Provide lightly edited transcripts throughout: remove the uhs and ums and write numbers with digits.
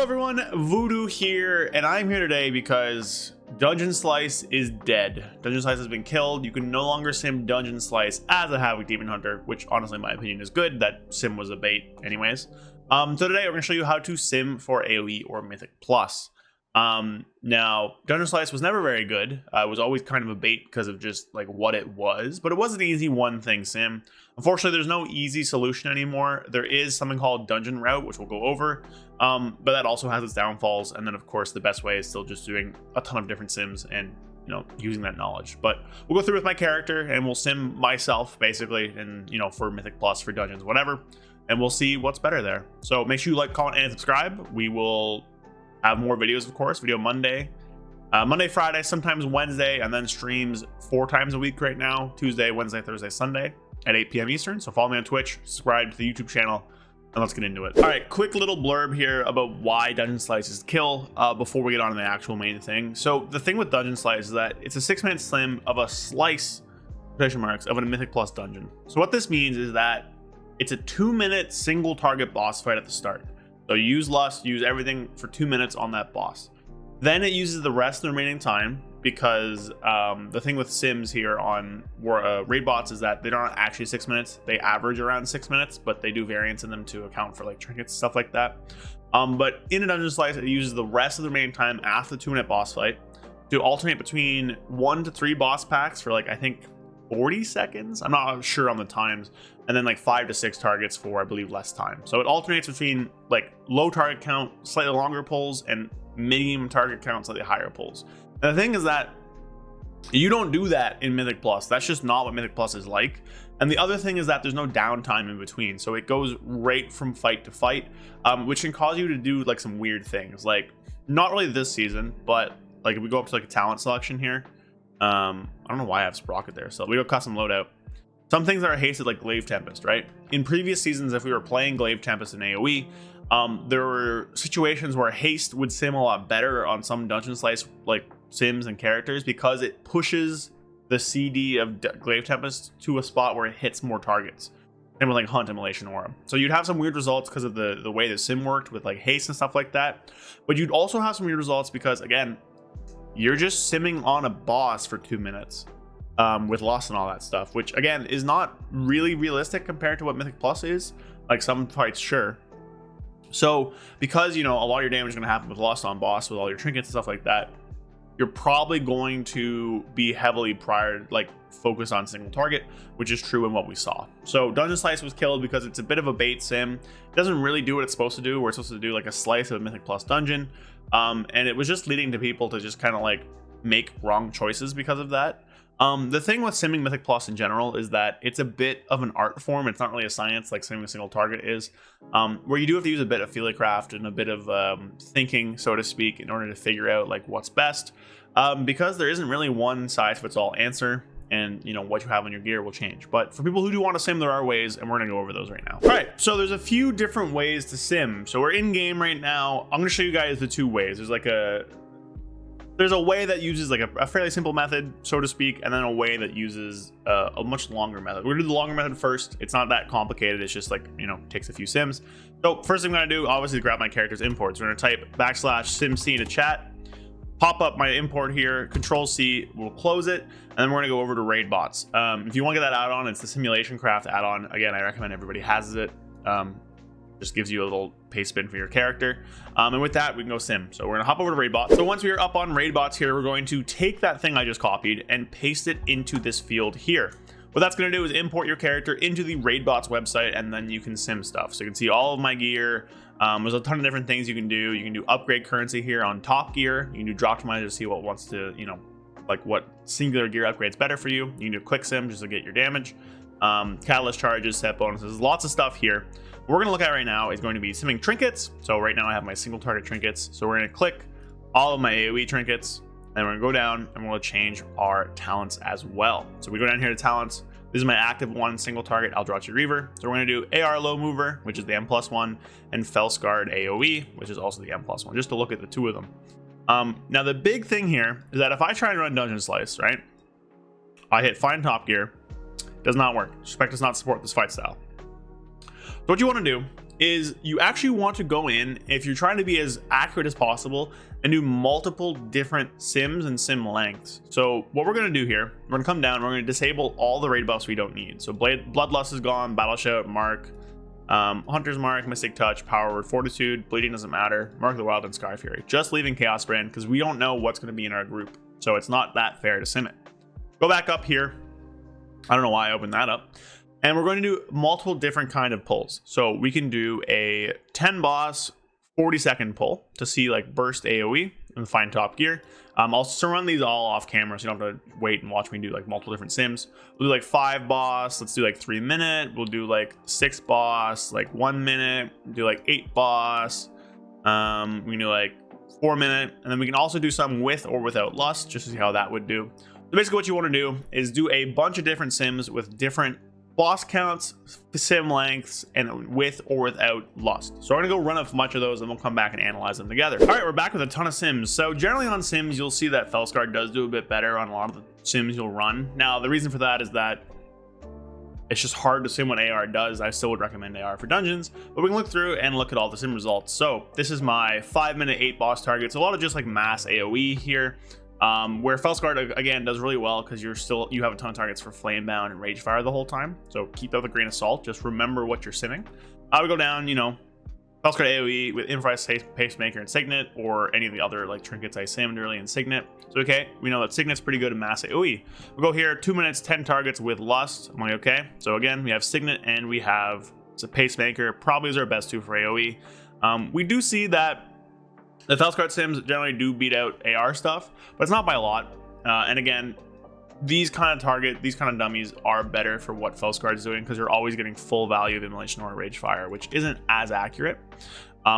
everyone, Voodoo here, and I'm here today because Dungeon Slice is dead. Dungeon Slice has been killed. You can no longer sim Dungeon Slice as a Havoc Demon Hunter, which honestly in my opinion is good. That sim was a bait anyways. So today we're going to show you how to sim for AOE or Mythic Plus. Now, Dungeon Slice was never very good. It was always kind of a bait because of just like what it was, but it was an easy one thing sim. Unfortunately, there's no easy solution anymore. There is something called Dungeon Route, which we'll go over, but that also has its downfalls. And then of course, the best way is still just doing a ton of different sims and, you know, using that knowledge. But we'll go through with my character and we'll sim myself basically, and you know, for Mythic Plus, for dungeons, whatever, and we'll see what's better there. So make sure you like, comment, and subscribe. We will have more videos, of course. Video Monday, Friday, sometimes Wednesday, and then streams 4 times a week right now: Tuesday, Wednesday, Thursday, Sunday at 8 p.m. Eastern. So follow me on Twitch, subscribe to the YouTube channel, and let's get into it. All right, quick little blurb here about why Dungeon Slice is kill before we get on to the actual main thing. So the thing with Dungeon Slice is that it's a 6-minute sim of a slice, quotation marks, of a Mythic Plus dungeon. So what this means is that it's a 2-minute single target boss fight at the start. So you use Lust, use everything for 2 minutes on that boss. Then it uses the rest of the remaining time because the thing with sims here on raid bots is that they're not actually 6 minutes. They average around 6 minutes, but they do variance in them to account for like trinkets, stuff like that. But in a Dungeon Slice, it uses the rest of the remaining time after the 2-minute boss fight to alternate between 1 to 3 boss packs for like, I think 40 seconds. I'm not sure on the times. And then like 5 to 6 targets for, I believe, less time. So it alternates between like low target count, slightly longer pulls, and medium target count, slightly higher pulls. And the thing is that you don't do that in Mythic Plus. That's just not what Mythic Plus is like. And the other thing is that there's no downtime in between. So it goes right from fight to fight, which can cause you to do like some weird things. Like, not really this season, but like if we go up to like a talent selection here, I don't know why I have Sprocket there. So we go custom loadout. Some things that are hasted, like Glaive Tempest, right? In previous seasons, if we were playing Glaive Tempest in AOE, there were situations where haste would sim a lot better on some Dungeon Slice like sims and characters because it pushes the CD of Glaive Tempest to a spot where it hits more targets. Same with like Hunt, Immolation, Aura. So you'd have some weird results because of the way the sim worked with like haste and stuff like that. But you'd also have some weird results because, again, you're just simming on a boss for 2 minutes. With loss and all that stuff, which again is not really realistic compared to what Mythic Plus is. Like some fights, sure. So because, you know, a lot of your damage is going to happen with loss on boss with all your trinkets and stuff like that, you're probably going to be heavily focused on single target, which is true in what we saw. So Dungeon Slice was killed because it's a bit of a bait sim. It doesn't really do what it's supposed to do. We're supposed to do like a slice of a Mythic Plus dungeon, and it was just leading to people to just kind of like make wrong choices because of that. The thing with simming Mythic Plus in general is that it's a bit of an art form. It's not really a science like simming a single target is, where you do have to use a bit of fieldcraft and a bit of thinking, so to speak, in order to figure out like what's best, because there isn't really one size fits all answer, and you know what you have on your gear will change. But for people who do want to sim, there are ways, and we're gonna go over those right now. All right, so there's a few different ways to sim. So we're in game right now. I'm gonna show you guys the 2 ways. There's a way that uses like a fairly simple method, so to speak, and then a way that uses a much longer method. We're gonna do the longer method first. It's not that complicated. It's just like, you know, takes a few sims. So first thing I'm gonna do, obviously, grab my character's imports. We're gonna type /simc into chat, pop up my import here, Control-C, we'll close it, and then we're gonna go over to raid bots. If you wanna get that add-on, it's the Simulation Craft add-on. Again, I recommend everybody has it. Just gives you a little paste spin for your character, and with that we can go sim. So we're gonna hop over to raid bots. So once we are up on raid bots here, we're going to take that thing I just copied and paste it into this field here. What that's going to do is import your character into the raid bots website, and then you can sim stuff. So you can see all of my gear. There's a ton of different things you can do. You can do upgrade currency here on top gear. You can do drop to to see what wants to, you know, like what singular gear upgrade's better for you. You can do quick sim just to get your damage, catalyst charges, set bonuses, lots of stuff here. What we're going to look at right now is going to be simming trinkets. So right now I have my single target trinkets. So we're going to click all of my AOE trinkets, and we're going to go down and we're going to change our talents as well. So we go down here to talents. This is my active one, single target Aldrachi Reaver. So we're going to do AR Low Mover, which is the M+1, and Felscarred AOE, which is also the M+1, just to look at the 2 of them. Now the big thing here is that if I try and run Dungeon Slice, right, I hit find top gear, does not work. Spec does not support this fight style. So what you want to do is you actually want to go in, if you're trying to be as accurate as possible, and do multiple different sims and sim lengths. So what we're going to do here, we're going to come down, we're going to disable all the raid buffs we don't need. So Bloodlust is gone, Battle Shout, Mark, Hunter's Mark, Mystic Touch, Power Word, Fortitude, Bleeding doesn't matter, Mark of the Wild, and Sky Fury. Just leaving Chaos Brand because we don't know what's going to be in our group. So it's not that fair to sim it. Go back up here. I don't know why I opened that up. And we're going to do multiple different kind of pulls. So we can do a 10 boss, 40-second pull to see like burst AOE and find top gear. I'll run these all off camera, so you don't have to wait and watch me do like multiple different sims. We'll do like 5 boss. Let's do like 3 minute. We'll do like 6 boss, like 1 minute. Do like 8 boss. We can do like 4 minute, and then we can also do some with or without lust, just to see how that would do. So basically, what you want to do is do a bunch of different sims with different boss counts, sim lengths, and with or without lust. So I'm gonna go run a bunch of those and we'll come back and analyze them together. All right, we're back with a ton of sims. So generally on sims, you'll see that Felskar does do a bit better on a lot of the sims you'll run. Now, the reason for that is that it's just hard to sim what AR does. I still would recommend AR for dungeons, but we can look through and look at all the sim results. So this is my 5 minute 8 boss targets. A lot of just like mass AOE here. Where Felskar again does really well because you have a ton of targets for Flamebound and Ragefire the whole time, so keep that with a grain of salt. Just remember what you're simming. I would go down, Felskar AOE with Improvised Pacemaker and Signet, or any of the other like trinkets I simmed early in Signet. So okay, we know that Signet's pretty good at mass AOE. We'll go here, 2 minutes, 10 targets with Lust. I'm like, okay. So again, we have Signet and we have a Pacemaker. Probably is our best 2 for AOE. We do see that the Felskar sims generally do beat out AR stuff, but it's not by a lot. And again, these kind of dummies are better for what Felskar is doing because you're always getting full value of Immolation or Ragefire, which isn't as accurate.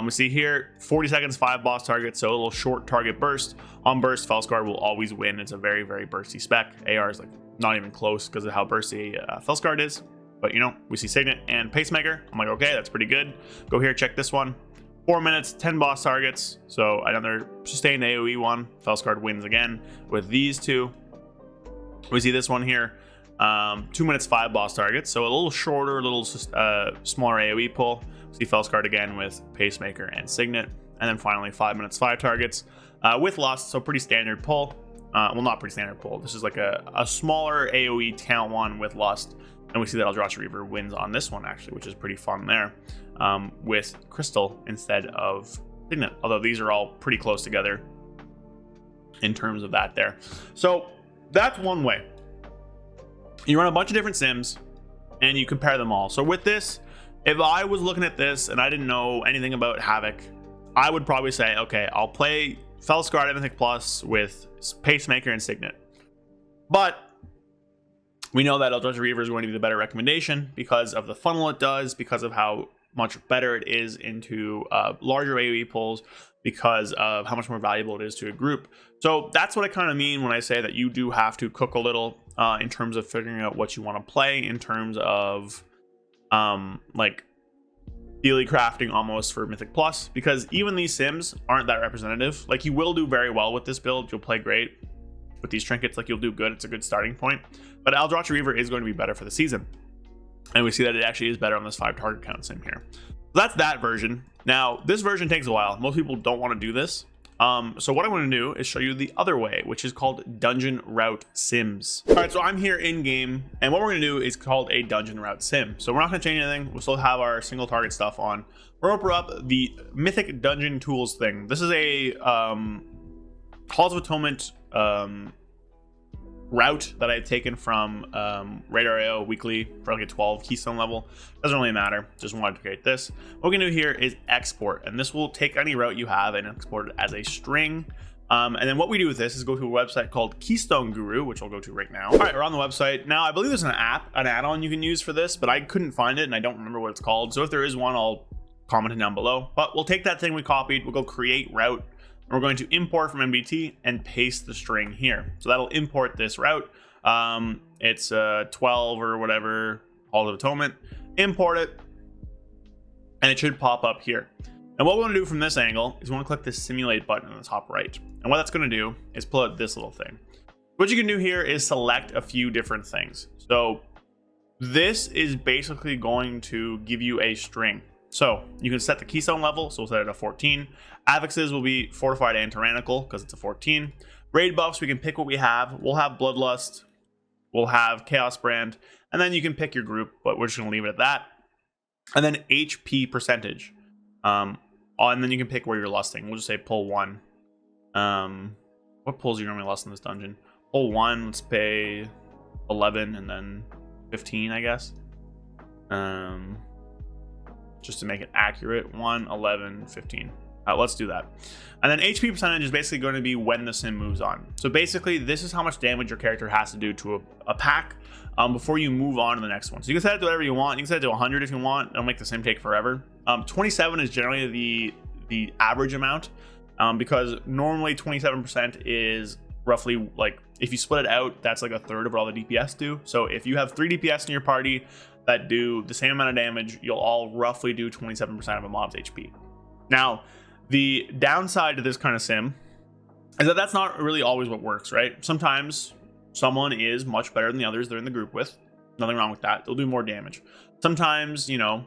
We see here 40 seconds, 5 boss targets, so a little short target burst. On burst, Felskar will always win. It's a very, very bursty spec. AR is like not even close because of how bursty Felskar is. But we see Signet and Pacemaker. I'm like, okay, that's pretty good. Go here, check this one. 4 minutes, 10 boss targets. So another sustained AOE one. Felskar wins again with these two. We see this one here. 2 minutes, 5 boss targets. So a little shorter, a little smaller AOE pull. See Felskar again with Pacemaker and Signet. And then finally 5 minutes, 5 targets with Lust. So pretty standard pull. Well, not pretty standard pull. This is like a smaller AOE count one with Lust. And we see that Eldrazi Reaver wins on this one actually, which is pretty fun there. With Crystal instead of Signet, although these are all pretty close together in terms of that there. So that's one way. You run a bunch of different sims and you compare them all. So with this, if I was looking at this and I didn't know anything about Havoc, I would probably say, okay, I'll play Felskar Mythic Plus with Pacemaker and Signet. But we know that Eldrazi Reaver is going to be the better recommendation because of the funnel it does, because of how much better it is into larger AoE pulls, because of how much more valuable it is to a group. So that's what I kind of mean when I say that you do have to cook a little in terms of figuring out what you want to play, in terms of like daily crafting almost for Mythic Plus, because even these sims aren't that representative. Like, you will do very well with this build, you'll play great with these trinkets, like you'll do good, it's a good starting point, but Eldrazi Reaver is going to be better for the season, and we see that it actually is better on this 5 target count sim here. So that's that version. Now this version takes a while, most people don't want to do this, so what I'm going to do is show you the other way, which is called dungeon route sims. All right, so I'm here in game, and what we're going to do is called a dungeon route sim. So we're not going to change anything, we'll still have our single target stuff on. We're going to open up the Mythic dungeon tools thing. This is a Halls of Atonement route that I've taken from Radar AO weekly for like a 12 keystone level. Doesn't really matter, just wanted to create this. What we can do here is export, and this will take any route you have and export it as a string. And then what we do with this is go to a website called Keystone Guru, which I'll go to right now. All right, we're on the website now. I believe there's an add-on you can use for this, but I couldn't find it and I don't remember what it's called, so if there is one, I'll comment it down below. But we'll take that thing we copied, we'll go create route. We're going to import from MBT and paste the string here. So that'll import this route. It's 12 or whatever, Hall of Atonement. Import it, and it should pop up here. And what we want to do from this angle is we want to click this simulate button on the top right. And what that's going to do is pull out this little thing. What you can do here is select a few different things. So this is basically going to give you a string. So you can set the keystone level, so we'll set it at 14. Affixes will be fortified and tyrannical because it's a 14. Raid buffs, we can pick what we have. We'll have bloodlust, we'll have chaos brand, and then you can pick your group, but we're just gonna leave it at that. And then HP percentage. And then you can pick where you're lusting. We'll just say pull 1. What pulls you normally lust in this dungeon? Pull 1, let's pay 11 and then 15, I guess. Just to make it accurate, 1, 11, 15. Let's do that. And then HP percentage is basically going to be when the sim moves on. So basically, this is how much damage your character has to do to a pack before you move on to the next one. So you can set it to whatever you want. You can set it to 100 if you want. It'll make the sim take forever. 27 is generally the average amount because normally 27% is roughly like, if you split it out, that's like a third of what all the DPS do. So if you have 3 DPS in your party that do the same amount of damage, you'll all roughly do 27% of a mob's HP. Now, the downside to this kind of sim is that that's not really always what works, right? Sometimes someone is much better than the others they're in the group with. Nothing wrong with that. They'll do more damage. Sometimes, you know,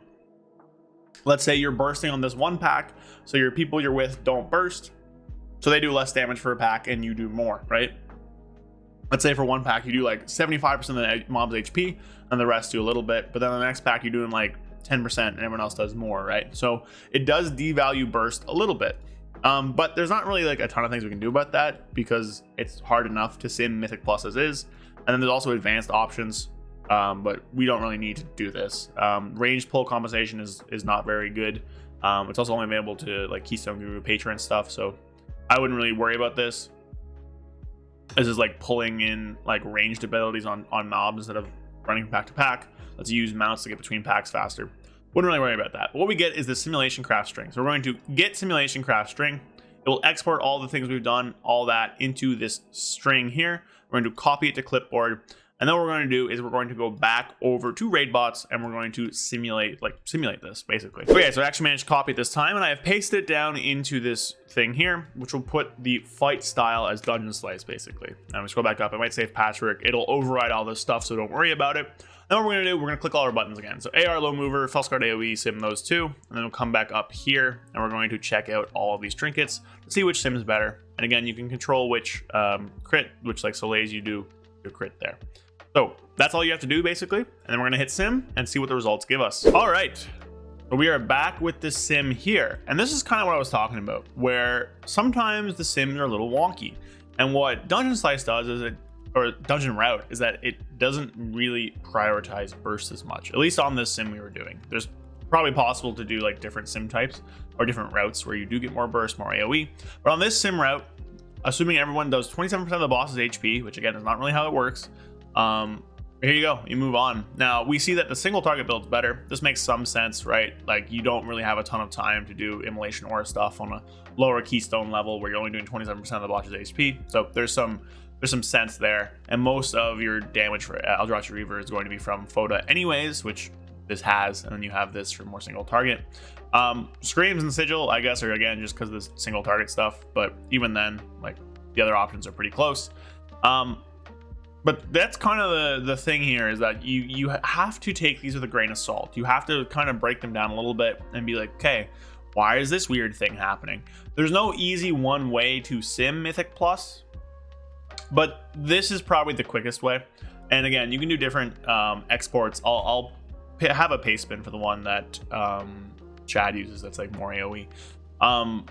let's say you're bursting on this one pack, so your people you're with don't burst, so they do less damage for a pack and you do more, right? Let's say for one pack you do like 75% of the mob's HP and the rest do a little bit, but then the next pack you're doing like 10% and everyone else does more, right? So it does devalue burst a little bit, but there's not really like a ton of things we can do about that because it's hard enough to sim Mythic Plus as is. And then there's also advanced options, but we don't really need to do this. Ranged pull compensation is not very good. It's also only available to like Keystone Guru patron stuff, so I wouldn't really worry about this. This is like pulling in like ranged abilities on mobs instead of running from pack to pack. Let's use mounts to get between packs faster. Wouldn't really worry about that. What we get is the simulation craft string. So we're going to get simulation craft string. It will export all the things we've done, all that into this string here. We're going to copy it to clipboard. And then what we're going to do is we're going to go back over to raid bots and we're going to simulate this basically. Okay, so I actually managed to copy it this time and I have pasted it down into this thing here, which will put the fight style as Dungeon Slice basically. Now we scroll back up, I might save Patchwork. It'll override all this stuff, so don't worry about it. Then what we're going to do, we're going to click all our buttons again. So AR, low mover, Felskard AOE, sim those two. And then we'll come back up here and we're going to check out all of these trinkets to see which sim is better. And again, you can control which crit, which like Soleil's you do your crit there. So that's all you have to do basically. And then we're going to hit sim and see what the results give us. All right. So we are back with the sim here. And this is kind of what I was talking about, where sometimes the sims are a little wonky. And what Dungeon Slice does is or Dungeon Route is that it doesn't really prioritize burst as much, at least on this sim we were doing. There's probably possible to do like different sim types or different routes where you do get more burst, more AoE. But on this sim route, assuming everyone does 27% of the boss's HP, which again is not really how it works, here you go, you move on. Now we see that the single target build's better. This makes some sense, right? Like you don't really have a ton of time to do immolation aura stuff on a lower keystone level where you're only doing 27% of the boss's HP. So there's some sense there, and most of your damage for Eldrazi Reaver is going to be from Foda anyways, which this has, and then you have this for more single target. Screams and Sigil, I guess, are again just because of this single target stuff, but even then, like the other options are pretty close. But that's kind of the thing here is that you have to take these with a grain of salt. You have to kind of break them down a little bit and be like, okay, why is this weird thing happening? There's no easy one way to sim Mythic Plus, but this is probably the quickest way. And again, you can do different exports. I'll have a paste bin for the one that Chad uses that's like more AoE.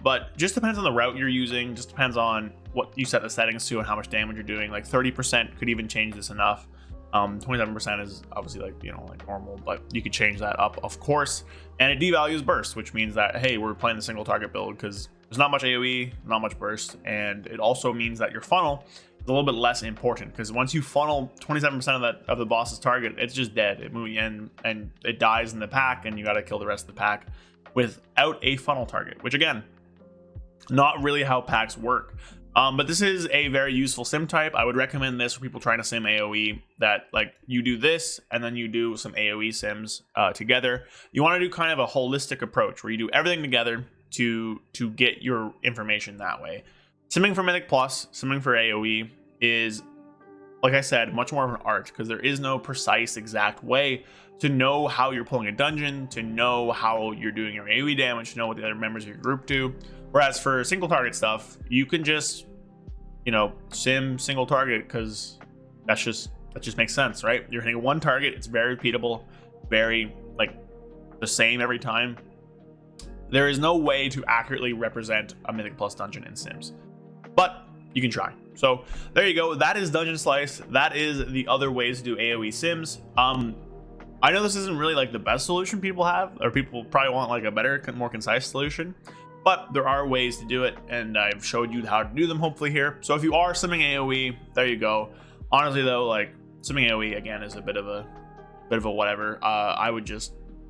But just depends on the route you're using, just depends on what you set the settings to and how much damage you're doing. Like 30% could even change this enough. 27% is obviously like, you know, like normal, but you could change that up, of course. And it devalues burst, which means that, hey, we're playing the single target build because there's not much AoE, not much burst. And it also means that your funnel is a little bit less important because once you funnel 27% of the boss's target, it's just dead. It moves and it dies in the pack, and you got to kill the rest of the pack without a funnel target, which again, not really how packs work. But this is a very useful sim type. I would recommend this for people trying to sim AoE, that like you do this and then you do some AoE sims together. You want to do kind of a holistic approach where you do everything together to get your information that way. Simming for Mythic Plus, simming for AoE is like I said, much more of an art, because there is no precise exact way to know how you're pulling a dungeon, to know how you're doing your AoE damage, to know what the other members of your group do. Whereas for single target stuff, you can just, you know, sim single target, because that just makes sense, right? You're hitting one target, it's very repeatable, very like the same every time. There is no way to accurately represent a Mythic Plus dungeon in Sims, but you can try. So there you go. That is Dungeon Slice. That is the other ways to do AoE Sims. I know this isn't really like the best solution people have, or people probably want like a better, more concise solution, but there are ways to do it, and I've showed you how to do them hopefully here. So if you are simming AoE, there you go. Honestly though, like simming AoE again is a bit of a whatever.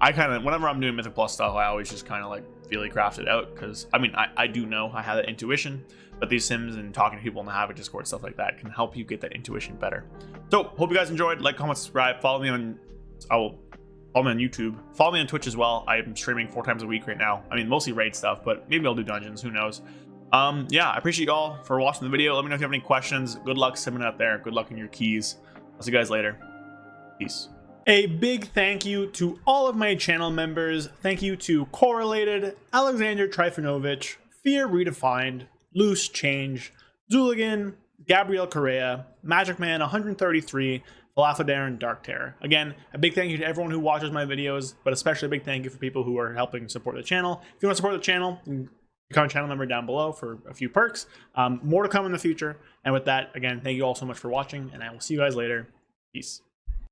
I kind of, whenever I'm doing Mythic Plus stuff, I always just kind of like feely craft it out, because I mean I do know I have that intuition, but these Sims and talking to people in the Havoc Discord, stuff like that, can help you get that intuition better. So hope you guys enjoyed. Like, comment, subscribe, follow me on YouTube, follow me on Twitch as well. I'm streaming 4 times a week right now. I mean, mostly raid stuff, but maybe I'll do dungeons, who knows. Yeah, I appreciate you all for watching the video. Let me know if you have any questions. Good luck simming out there. Good luck in your keys. I'll see you guys later. Peace. A big thank you to all of my channel members. Thank you to Correlated, Alexander Trifonovich, Fear Redefined, Loose Change, Zooligan, Gabrielle Correa, Magic Man 133, Falafadar, and Dark Terror. Again, a big thank you to everyone who watches my videos, but especially a big thank you for people who are helping support the channel. If you want to support the channel, become a channel member down below for a few perks. More to come in the future. And with that, again, thank you all so much for watching, and I will see you guys later. Peace.